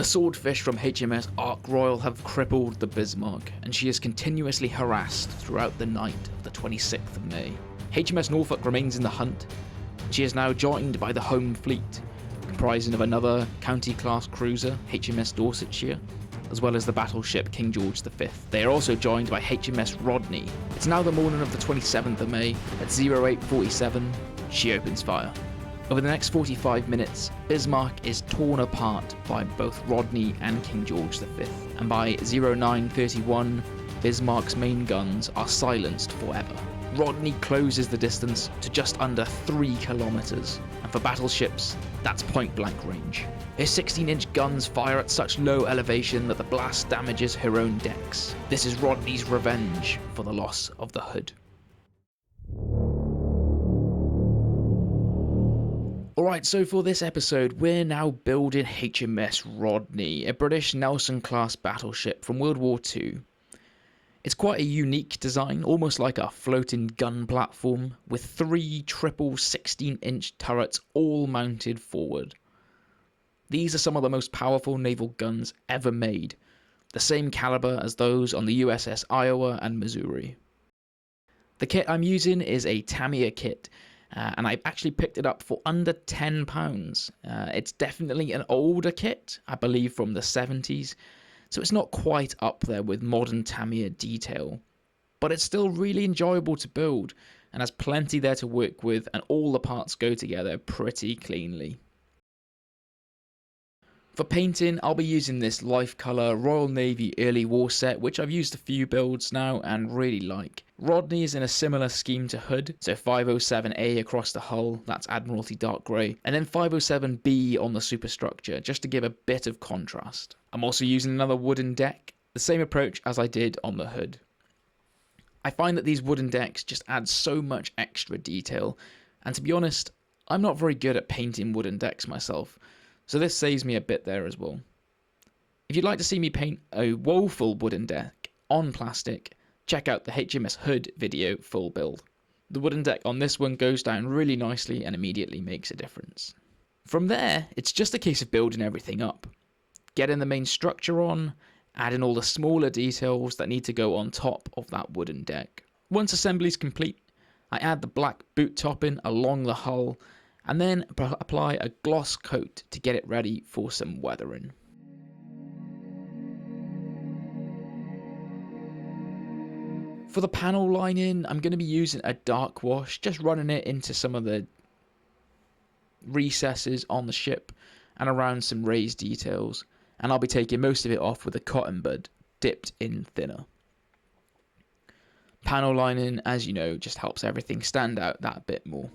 Swordfish from HMS Ark Royal have crippled the Bismarck, and she is continuously harassed throughout the night of the 26th of May. HMS Norfolk remains in the hunt. She is now joined by the home fleet, comprising of another county-class cruiser, HMS Dorsetshire, as well as the battleship King George V. They are also joined by HMS Rodney. It's now the morning of the 27th of May. At 08:47, she opens fire. Over the next 45 minutes, Bismarck is torn apart by both Rodney and King George V, and by 09:31, Bismarck's main guns are silenced forever. Rodney closes the distance to just under 3 kilometers, and for battleships, that's point-blank range. Her 16-inch guns fire at such low elevation that the blast damages her own decks. This is Rodney's revenge for the loss of the hood. Alright, so for this episode, we're now building HMS Rodney, a British Nelson-class battleship from World War II. It's quite a unique design, almost like a floating gun platform, with 3 triple 16-inch turrets all mounted forward. These are some of the most powerful naval guns ever made, the same caliber as those on the USS Iowa and Missouri. The kit I'm using is a Tamiya kit, and I actually picked it up for under £10. It's definitely an older kit, I believe from the 70s, so it's not quite up there with modern Tamiya detail, but it's still really enjoyable to build and has plenty there to work with, and all the parts go together pretty cleanly. For painting, I'll be using this Life Colour Royal Navy Early War set, which I've used a few builds now and really like. Rodney is in a similar scheme to hood, so 507A across the hull, that's Admiralty Dark Grey, and then 507B on the superstructure, just to give a bit of contrast. I'm also using another wooden deck, the same approach as I did on the hood. I find that these wooden decks just add so much extra detail, and to be honest, I'm not very good at painting wooden decks myself, so this saves me a bit there as well. If you'd like to see me paint a woeful wooden deck on plastic, check out the HMS Hood video full build. The wooden deck on this one goes down really nicely and immediately makes a difference. From there, it's just a case of building everything up. Getting the main structure on, adding all the smaller details that need to go on top of that wooden deck. Once assembly is complete, I add the black boot topping along the hull, and then apply a gloss coat to get it ready for some weathering. For the panel lining, I'm going to be using a dark wash, just running it into some of the recesses on the ship and around some raised details, and I'll be taking most of it off with a cotton bud dipped in thinner. Panel lining, as you know, just helps everything stand out that bit more.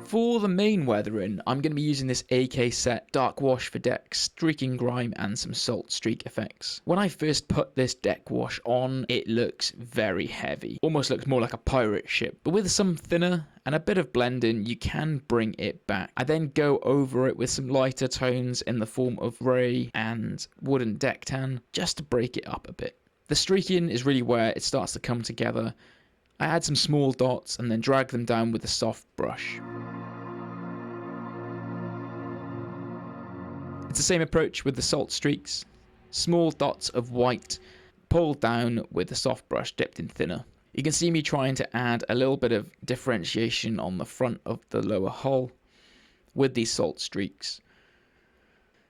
For the main weathering, I'm going to be using this AK set dark wash for decks, streaking grime and some salt streak effects. When I first put this deck wash on, it looks very heavy, almost looks more like a pirate ship, but with some thinner and a bit of blending you can bring it back. I then go over it with some lighter tones in the form of grey and wooden deck tan, just to break it up a bit. The streaking is really where it starts to come together. I add some small dots and then drag them down with a soft brush. It's the same approach with the salt streaks. Small dots of white pulled down with a soft brush dipped in thinner. You can see me trying to add a little bit of differentiation on the front of the lower hull with these salt streaks.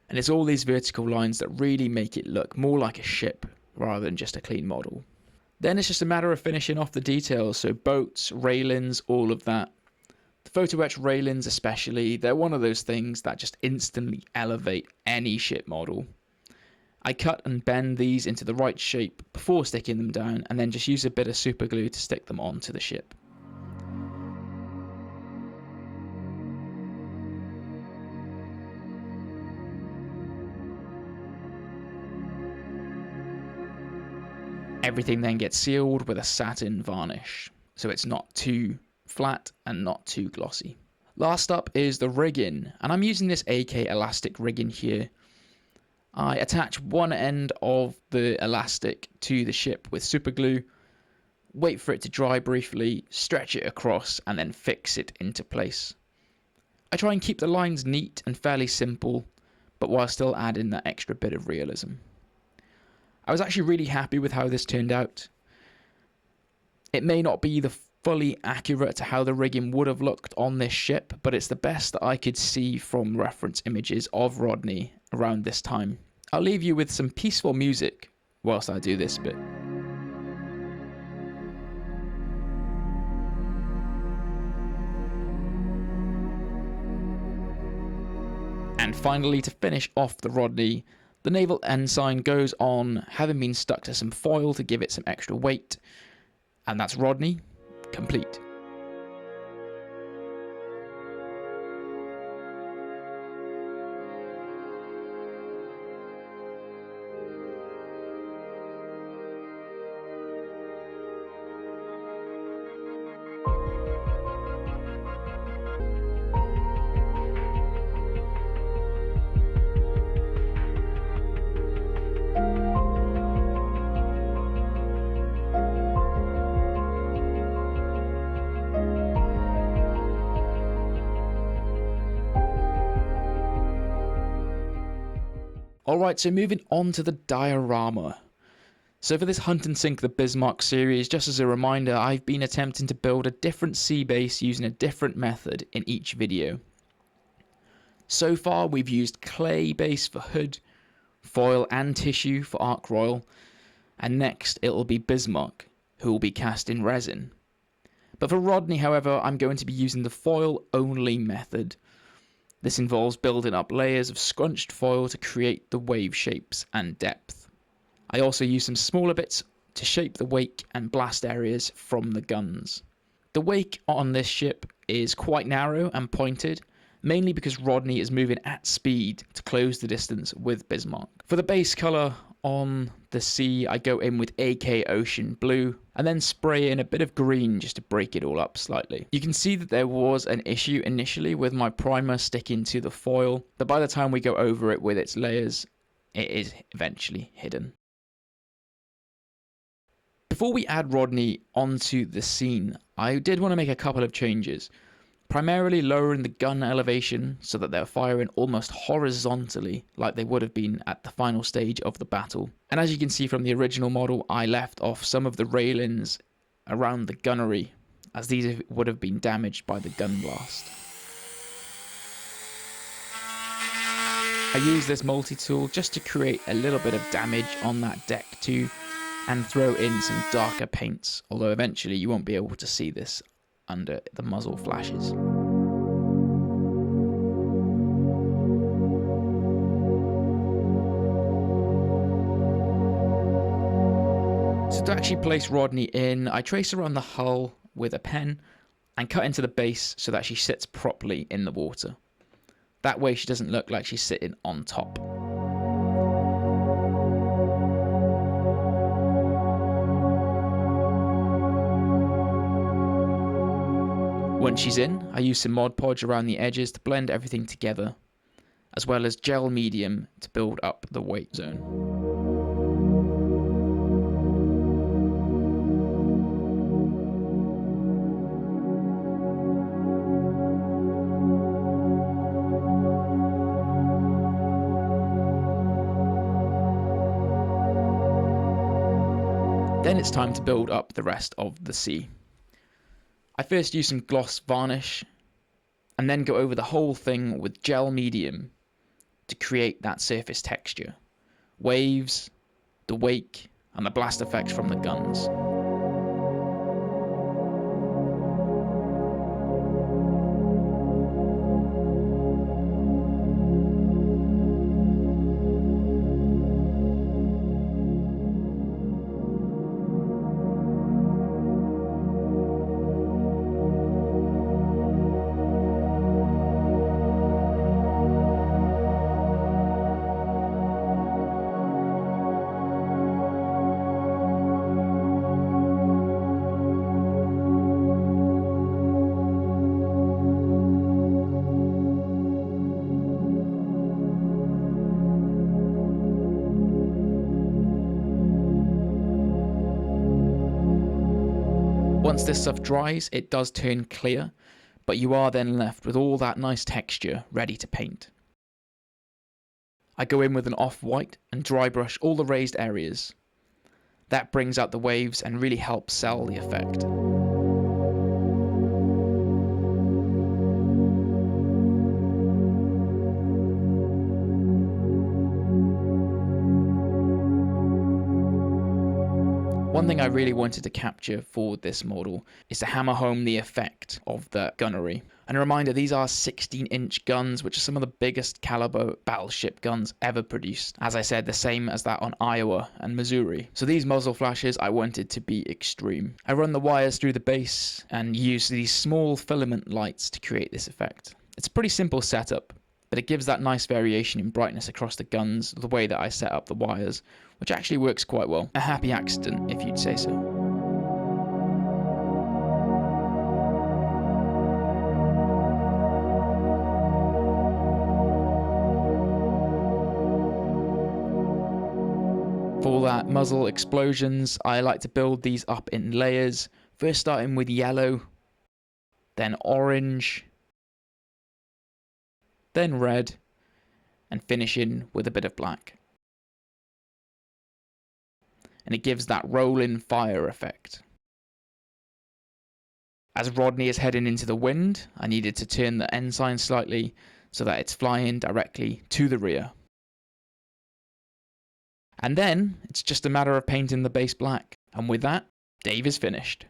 And it's all these vertical lines that really make it look more like a ship rather than just a clean model. Then it's just a matter of finishing off the details, so boats, railings, all of that. The photo etch railings especially, they're one of those things that just instantly elevate any ship model. I cut and bend these into the right shape before sticking them down, and then just use a bit of super glue to stick them onto the ship. Everything then gets sealed with a satin varnish, so it's not too flat and not too glossy. Last up is the rigging, and I'm using this AK elastic rigging here. I attach one end of the elastic to the ship with super glue, wait for it to dry briefly, stretch it across, and then fix it into place. I try and keep the lines neat and fairly simple, but while still adding that extra bit of realism. I was actually really happy with how this turned out. It may not be the fully accurate to how the rigging would have looked on this ship, but it's the best that I could see from reference images of Rodney around this time. I'll leave you with some peaceful music whilst I do this bit. And finally, to finish off the Rodney, the naval ensign goes on, having been stuck to some foil to give it some extra weight, and that's Rodney complete. Alright, so moving on to the diorama. So for this Hunt and Sink the Bismarck series, just as a reminder, I've been attempting to build a different sea base using a different method in each video. So far we've used clay base for hood, foil and tissue for Ark Royal, and next it'll be Bismarck, who will be cast in resin. But for Rodney, however, I'm going to be using the foil only method. This involves building up layers of scrunched foil to create the wave shapes and depth. I also use some smaller bits to shape the wake and blast areas from the guns. The wake on this ship is quite narrow and pointed, mainly because Rodney is moving at speed to close the distance with Bismarck. For the base colour on the sea, I go in with AK Ocean Blue and then spray in a bit of green just to break it all up slightly. You can see that there was an issue initially with my primer sticking to the foil, but by the time we go over it with its layers, it is eventually hidden. Before we add Rodney onto the scene, I did want to make a couple of changes. Primarily lowering the gun elevation so that they're firing almost horizontally like they would have been at the final stage of the battle. And as you can see from the original model, I left off some of the railings around the gunnery as these would have been damaged by the gun blast. I use this multi-tool just to create a little bit of damage on that deck too, and throw in some darker paints, although eventually you won't be able to see this under the muzzle flashes. So to actually place Rodney in, I trace around the hull with a pen and cut into the base so that she sits properly in the water. That way she doesn't look like she's sitting on top. Once she's in, I use some Mod Podge around the edges to blend everything together, as well as gel medium to build up the weight zone. Then it's time to build up the rest of the sea. I first use some gloss varnish and then go over the whole thing with gel medium to create that surface texture, waves, the wake, and the blast effects from the guns. Once this stuff dries, it does turn clear, but you are then left with all that nice texture ready to paint. I go in with an off-white and dry brush all the raised areas. That brings out the waves and really helps sell the effect. One thing I really wanted to capture for this model is to hammer home the effect of the gunnery. And a reminder, these are 16-inch guns, which are some of the biggest caliber battleship guns ever produced. As I said, the same as that on Iowa and Missouri. So these muzzle flashes I wanted to be extreme. I run the wires through the base and use these small filament lights to create this effect. It's a pretty simple setup, but it gives that nice variation in brightness across the guns, the way that I set up the wires, which actually works quite well. A happy accident, if you'd say so. For that muzzle explosions, I like to build these up in layers, first starting with yellow, then orange, then red, and finishing with a bit of black. And it gives that rolling fire effect. As Rodney is heading into the wind, I needed to turn the ensign slightly so that it's flying directly to the rear. And then it's just a matter of painting the base black. And with that, Dave is finished.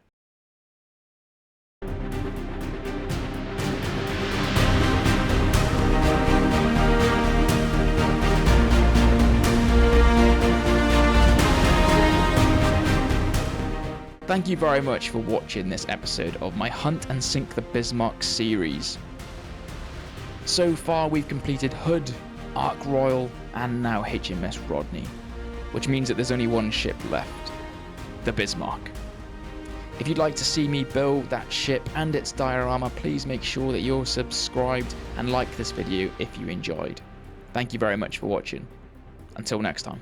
Thank you very much for watching this episode of my Hunt and Sink the Bismarck series. So far we've completed Hood, Ark Royal, and now HMS Rodney, which means that there's only one ship left, the Bismarck. If you'd like to see me build that ship and its diorama, please make sure that you're subscribed and like this video if you enjoyed. Thank you very much for watching. Until next time.